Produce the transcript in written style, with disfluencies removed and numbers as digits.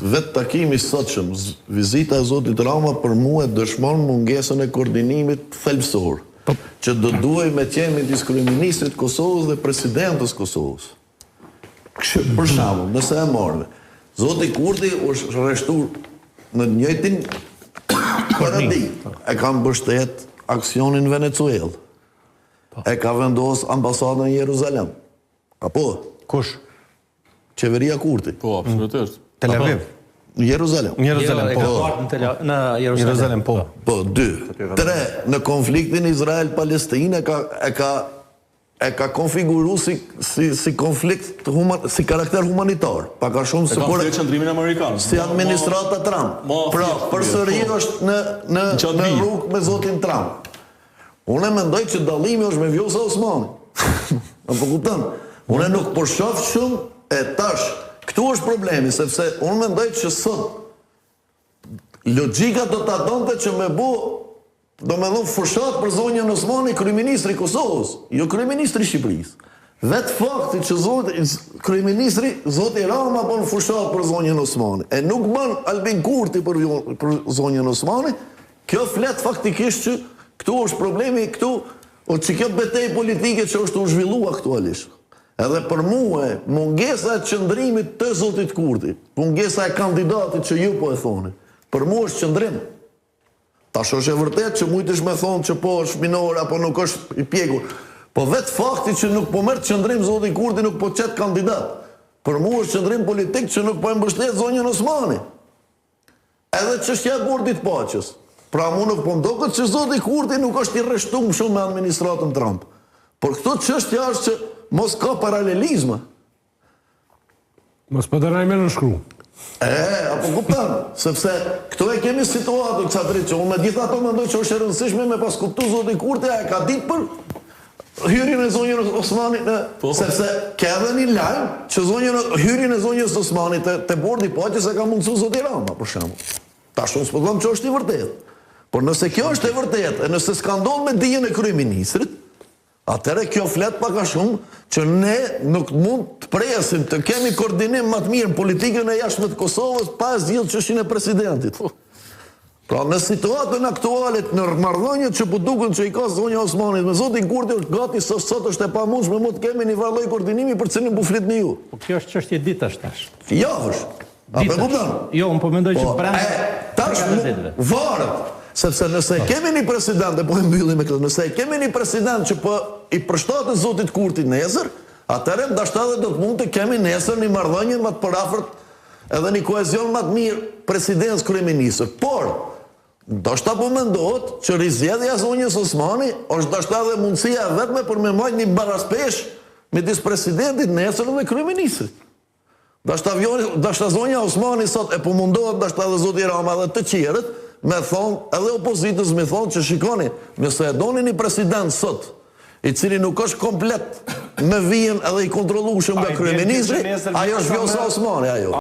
Vetë takimi sotshëm, vizita e zotit Rama për mua dëshmon mungesën e koordinimit thelbësor, që do duhej me qenë midis kryeministrit Kosovës dhe presidentës Kosovës. Për shembull, nëse e morëm, zoti Kurti është rreshtuar në njëjtin paradi, e ka mbështet aksionin në Venezuelë. E ka vendos ambasadën në Jeruzalem. Apo? Kush? Qeveria Kurti. Po, absolutisht. Tel Aviv. Jeruzalem. Jeruzalem, po. Në Jeruzalem, po. Po, 2. 3. Në konfliktin Izrael-Palestinë e ka konfiguru si konflikt, si karakter humanitar. Paka shumë se ka qëndrimin amerikan. Si administrata Trump. Pra, përsëri është në rrugë me zotin Trump. Unë e mendoj që dallimi është me Vjosa Osmani. Apo kupton? Unë nuk po shoh shumë e tash. Këtu është problemi, sepse unë mendoj që sot logjika do ta donte që me bu, do me dhënë fushat për zonjën Osmani kryeministri i Kosovës, jo kryeministri i Shqipërisë. Vetë fakti që kryeministri zoti Rama bën fushat për zonjën Osmani, e nuk bën Albin Kurti për zonjën Osmani, kjo flet faktikisht që këtu është problemi, këtu që kjo betejë politike që është u zhvillua aktualisht. Edhe për mua, mungesa e qëndrimit të zotit Kurti, mungesa e kandidatit që ju po e thoni, për mua është qëndrim. Tash është e vërtet që mujtish me thonë që po është minor apo nuk është i pjekur, po vetë fakti që nuk po merr qëndrim zoti Kurti nuk po qet kandidat. Për mua është qëndrim politik që nuk po e mbështet zonjën Osmani. Edhe çështja e bordit paqes. Pra mua nuk po mdoket që zoti Kurti nuk është i rreshtuar shumë me administratën Trump. Por këto çështja është që mos ka paralelizma. Mos po dëraj me në shkru. Apo kupton, sepse këto e kemi situatën që që unë me gjitha ato mendoj që është e rëndësishme me pas kuptu zoti Kurti, e ka ditë për hyrjen e zonjës Osmanit, sepse ka edhe një lajm që hyrjen e zonjës Osmanit te bordi paqes e ka mundësu zoti Rama, për shembull. Tash unë s'po them që është i vërtetë. Por nëse kjo është e vërtetë, e nëse s'ka ndodhur me dijen e kryeministrit, atëre kjo flet pak a shumë që ne nuk mund të presim të kemi koordinim më të mirë në politikën e jashtme të Kosovës pa zgjidhur çështjen e presidentit. Pra në situatën aktuale në marrëdhëniet që po duken që i ka zonja Osmanit me zotin Kurti, gati sot është e pamundshme mund të kemi një lloj koordinimi për cilin po flitni ju. Po kjo është çështje ditash tash. Ja është. Apo kupton? Jo, unë po mendoj që pranë tash varet. Sepse nëse kemi një president, dhe po e mbyllim me këtë, nëse kemi një president që po i përshtatet zotit Kurti nesër, atëherë ndoshta edhe do të mund të kemi nesër një marrëdhënie më të parafort edhe një kohezion më të mirë presidents kryeministër. Por ndoshta po mendohet që rizgjedhja e zonjës Osmani është ndoshta edhe mundësia vetme për me marrë një barazpesh midis presidentit nesër dhe kryeministrit. Ndoshta zonja Osmani sot e po mundohet ndoshta edhe zoti Rama dhe të tjerët me thonë, edhe opozitës me thonë që shikoni, nëse e doni një president sot, i cili nuk është komplet me vijen edhe i kontrollueshëm nga kryeministri, ajo është Vjosa Osmani, ajo.